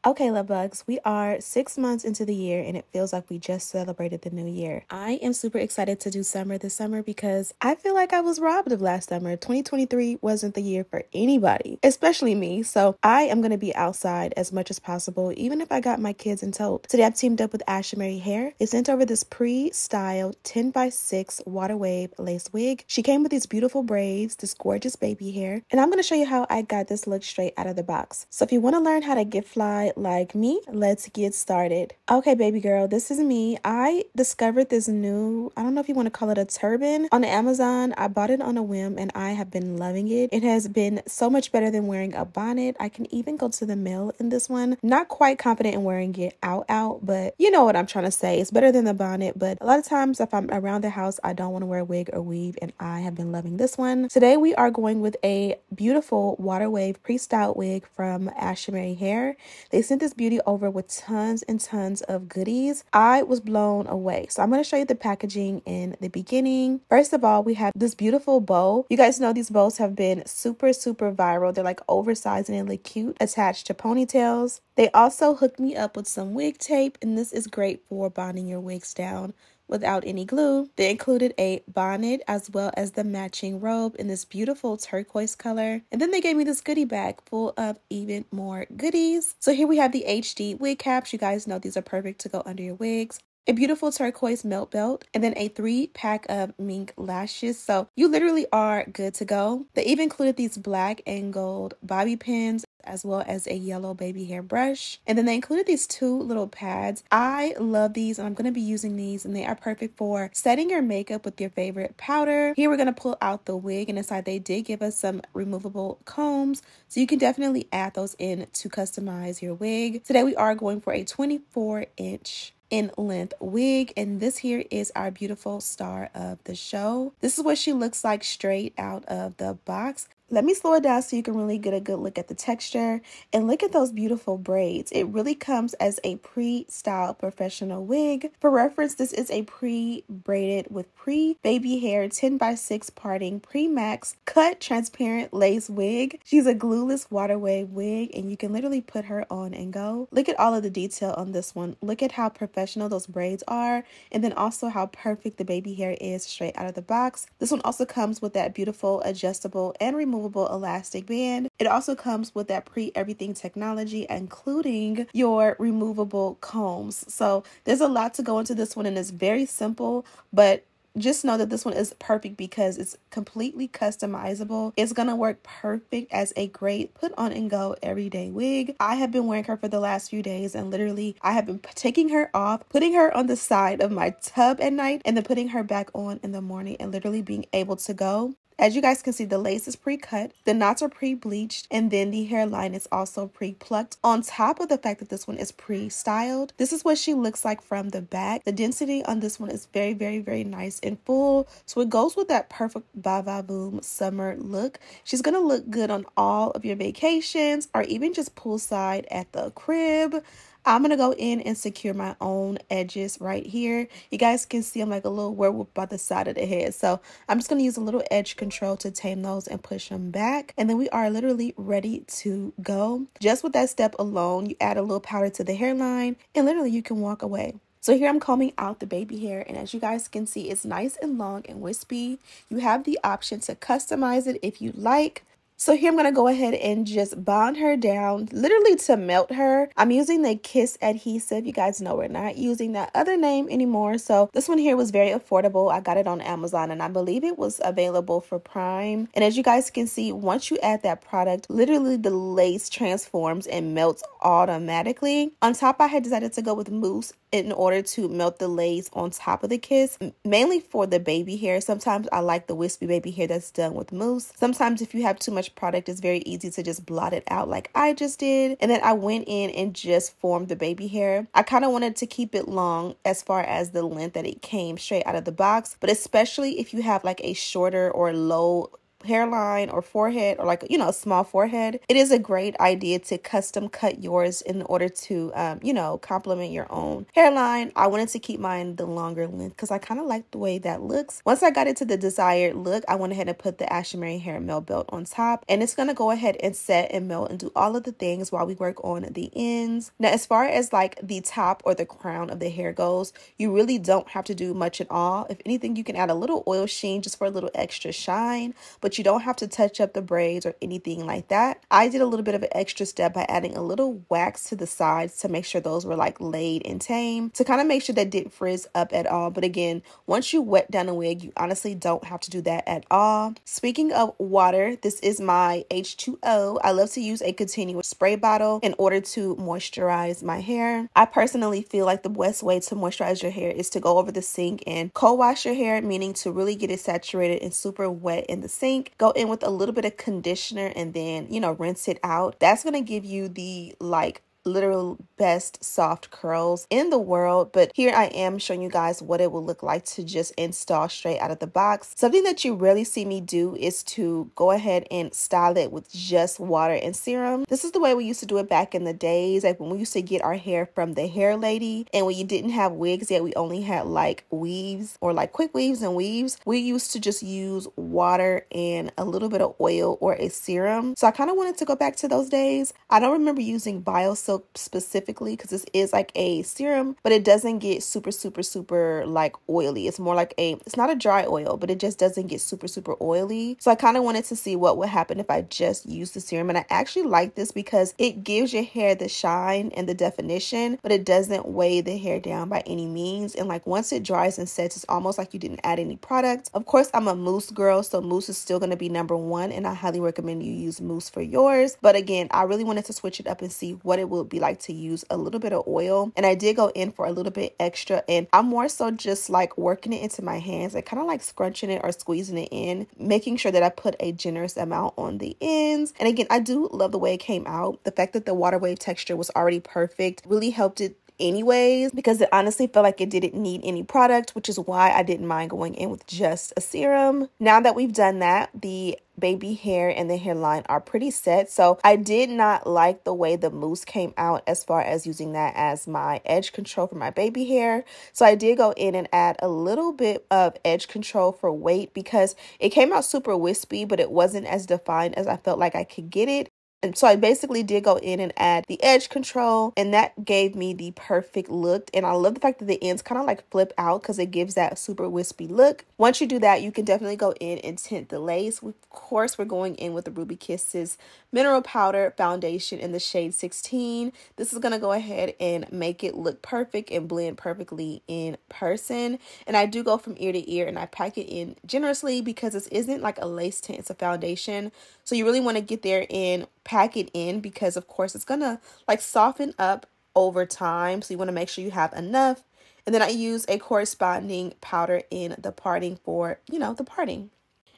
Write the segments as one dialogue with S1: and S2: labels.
S1: Okay, love bugs, we are 6 months into the year and it feels like we just celebrated the new year. I am super excited to do summer this summer because I feel like I was robbed of last summer. 2023 wasn't the year for anybody, especially me. So I am going to be outside as much as possible, even if I got my kids in tote. Today I've teamed up with Ashimary hair. They sent over this pre-styled 10x6 water wave lace wig. She came with these beautiful braids, this gorgeous baby hair, and I'm going to show you how I got this look straight out of the box. So if you want to learn how to get fly like me, let's get started. Okay, baby girl, this is me. I discovered this new, I don't know if you want to call it a turban, on Amazon. I bought it on a whim and I have been loving it. It has been so much better than wearing a bonnet. I can even go to the mill in this one. Not quite confident in wearing it out, but you know what I'm trying to say. It's better than the bonnet, but a lot of times if I'm around the house, I don't want to wear a wig or weave, and I have been loving this one. Today we are going with a beautiful water wave pre-styled wig from Ashimary hair. They sent this beauty over with tons and tons of goodies. I was blown away. So I'm going to show you the packaging in the beginning. First of all, we have this beautiful bow. You guys know these bows have been super viral. They're like oversized and really cute, attached to ponytails. They also hooked me up with some wig tape, and this is great for bonding your wigs down without any glue. They included a bonnet as well as the matching robe in this beautiful turquoise color. And then they gave me this goodie bag full of even more goodies. So here we have the HD wig caps. You guys know these are perfect to go under your wigs. A beautiful turquoise melt belt, and then a 3-pack of mink lashes. So you literally are good to go. They even included these black and gold bobby pins as well as a yellow baby hair brush. And then they included these 2 little pads. I love these and I'm going to be using these, and they are perfect for setting your makeup with your favorite powder. Here we're going to pull out the wig, and inside they did give us some removable combs, so you can definitely add those in to customize your wig. Today we are going for a 24-inch in length wig, and this here is our beautiful star of the show. This is what she looks like straight out of the box. Let me slow it down so you can really get a good look at the texture, and look at those beautiful braids. It really comes as a pre-styled professional wig. For reference, this is a pre-braided with pre-baby hair 10x6 parting pre-max cut transparent lace wig. She's a glueless water wave wig, and you can literally put her on and go. Look at all of the detail on this one. Look at how professional those braids are, and then also how perfect the baby hair is straight out of the box. This one also comes with that beautiful adjustable and removable elastic band. It also comes with that pre-everything technology, including your removable combs. So there's a lot to go into this one, and it's very simple, but just know that this one is perfect because it's completely customizable. It's gonna work perfect as a great put on and go everyday wig. I have been wearing her for the last few days, and literally I have been taking her off, putting her on the side of my tub at night, and then putting her back on in the morning, and literally being able to go. As you guys can see, the lace is pre-cut, the knots are pre-bleached, and then the hairline is also pre-plucked. On top of the fact that this one is pre-styled, this is what she looks like from the back. The density on this one is very nice and full, so it goes with that perfect ba-va-boom summer look. She's gonna look good on all of your vacations, or even just poolside at the crib. I'm going to go in and secure my own edges right here. You guys can see I'm like a little werewolf by the side of the head. So I'm just going to use a little edge control to tame those and push them back. And then we are literally ready to go. Just with that step alone, you add a little powder to the hairline, and literally you can walk away. So here I'm combing out the baby hair, and as you guys can see, it's nice and long and wispy. You have the option to customize it if you like. So here I'm going to go ahead and just bond her down, literally to melt her. I'm using the Kiss adhesive. You guys know we're not using that other name anymore. So this one here was very affordable. I got it on Amazon, and I believe it was available for Prime. And as you guys can see, once you add that product, literally the lace transforms and melts automatically. On top, I had decided to go with mousse in order to melt the lace on top of the Kiss, mainly for the baby hair. Sometimes I like the wispy baby hair that's done with mousse. Sometimes if you have too much product, it's very easy to just blot it out like I just did. And then I went in and just formed the baby hair. I kind of wanted to keep it long as far as the length that it came straight out of the box, but especially if you have like a shorter or low hairline or forehead, or like, you know, a small forehead, it is a great idea to custom cut yours in order to, you know, complement your own hairline. I wanted to keep mine the longer length because I kind of like the way that looks. Once I got into the desired look, I went ahead and put the Ashimary hair melt belt on top, and it's going to go ahead and set and melt and do all of the things while we work on the ends. Now, as far as like the top or the crown of the hair goes, you really don't have to do much at all. If anything, you can add a little oil sheen just for a little extra shine, but you don't have to touch up the braids or anything like that. I did a little bit of an extra step by adding a little wax to the sides to make sure those were like laid and tame, to kind of make sure that didn't frizz up at all. But again, once you wet down a wig, you honestly don't have to do that at all. Speaking of water, this is my H2O. I love to use a continuous spray bottle in order to moisturize my hair. I personally feel like the best way to moisturize your hair is to go over the sink and co-wash your hair, meaning to really get it saturated and super wet in the sink. Go in with a little bit of conditioner and then, you know, rinse it out. That's going to give you the like literal best soft curls in the world. But here I am showing you guys what it will look like to just install straight out of the box. Something that you rarely see me do is to go ahead and style it with just water and serum. This is the way we used to do it back in the days, like when we used to get our hair from the hair lady, and when you didn't have wigs yet, we only had like weaves or like quick weaves and weaves. We used to just use water and a little bit of oil or a serum. So I kind of wanted to go back to those days. I don't remember using BioSilk specifically because this is like a serum, but it doesn't get super like oily. It's more like it's not a dry oil, but it just doesn't get super oily. So I kind of wanted to see what would happen if I just use the serum, and I actually like this because it gives your hair the shine and the definition, but it doesn't weigh the hair down by any means. And like once it dries and sets, it's almost like you didn't add any product. Of course, I'm a mousse girl, so mousse is still going to be #1, and I highly recommend you use mousse for yours. But again, I really wanted to switch it up and see what it will be like to use a little bit of oil, and I did go in for a little bit extra, and I'm more so just like working it into my hands, like kind of like scrunching it or squeezing it in, making sure that I put a generous amount on the ends. And again, I do love the way it came out. The fact that the water wave texture was already perfect really helped it anyways, because it honestly felt like it didn't need any product, which is why I didn't mind going in with just a serum. Now that we've done that, the baby hair and the hairline are pretty set. So I did not like the way the mousse came out as far as using that as my edge control for my baby hair. So I did go in and add a little bit of edge control for weight because it came out super wispy, but it wasn't as defined as I felt like I could get it. And so I basically did go in and add the edge control, and that gave me the perfect look. And I love the fact that the ends kind of like flip out because it gives that super wispy look. Once you do that, you can definitely go in and tint the lace. Of course, we're going in with the Ruby Kisses Mineral Powder Foundation in the shade 16. This is going to go ahead and make it look perfect and blend perfectly in person. And I do go from ear to ear and I pack it in generously because this isn't like a lace tint, it's a foundation. So you really want to get there and pack it in because of course it's gonna like soften up over time, so you want to make sure you have enough. And then I use a corresponding powder in the parting for, you know, the parting.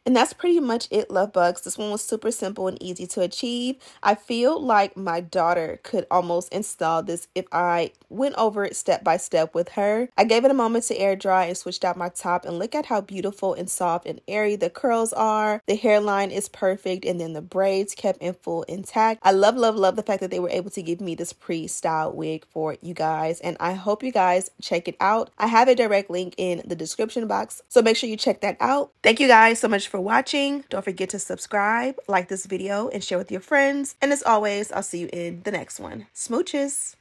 S1: And that's pretty much it, love bugs. This one was super simple and easy to achieve. I feel like my daughter could almost install this if I went over it step by step with her. I gave it a moment to air dry and switched out my top, and look at how beautiful and soft and airy the curls are. The hairline is perfect, and then the braids kept in full intact. I love the fact that they were able to give me this pre-styled wig for you guys, and I hope you guys check it out. I have a direct link in the description box, so make sure you check that out. Thank you guys so much for watching. Don't forget to subscribe, like this video, and share with your friends. And as always, I'll see you in the next one. Smooches!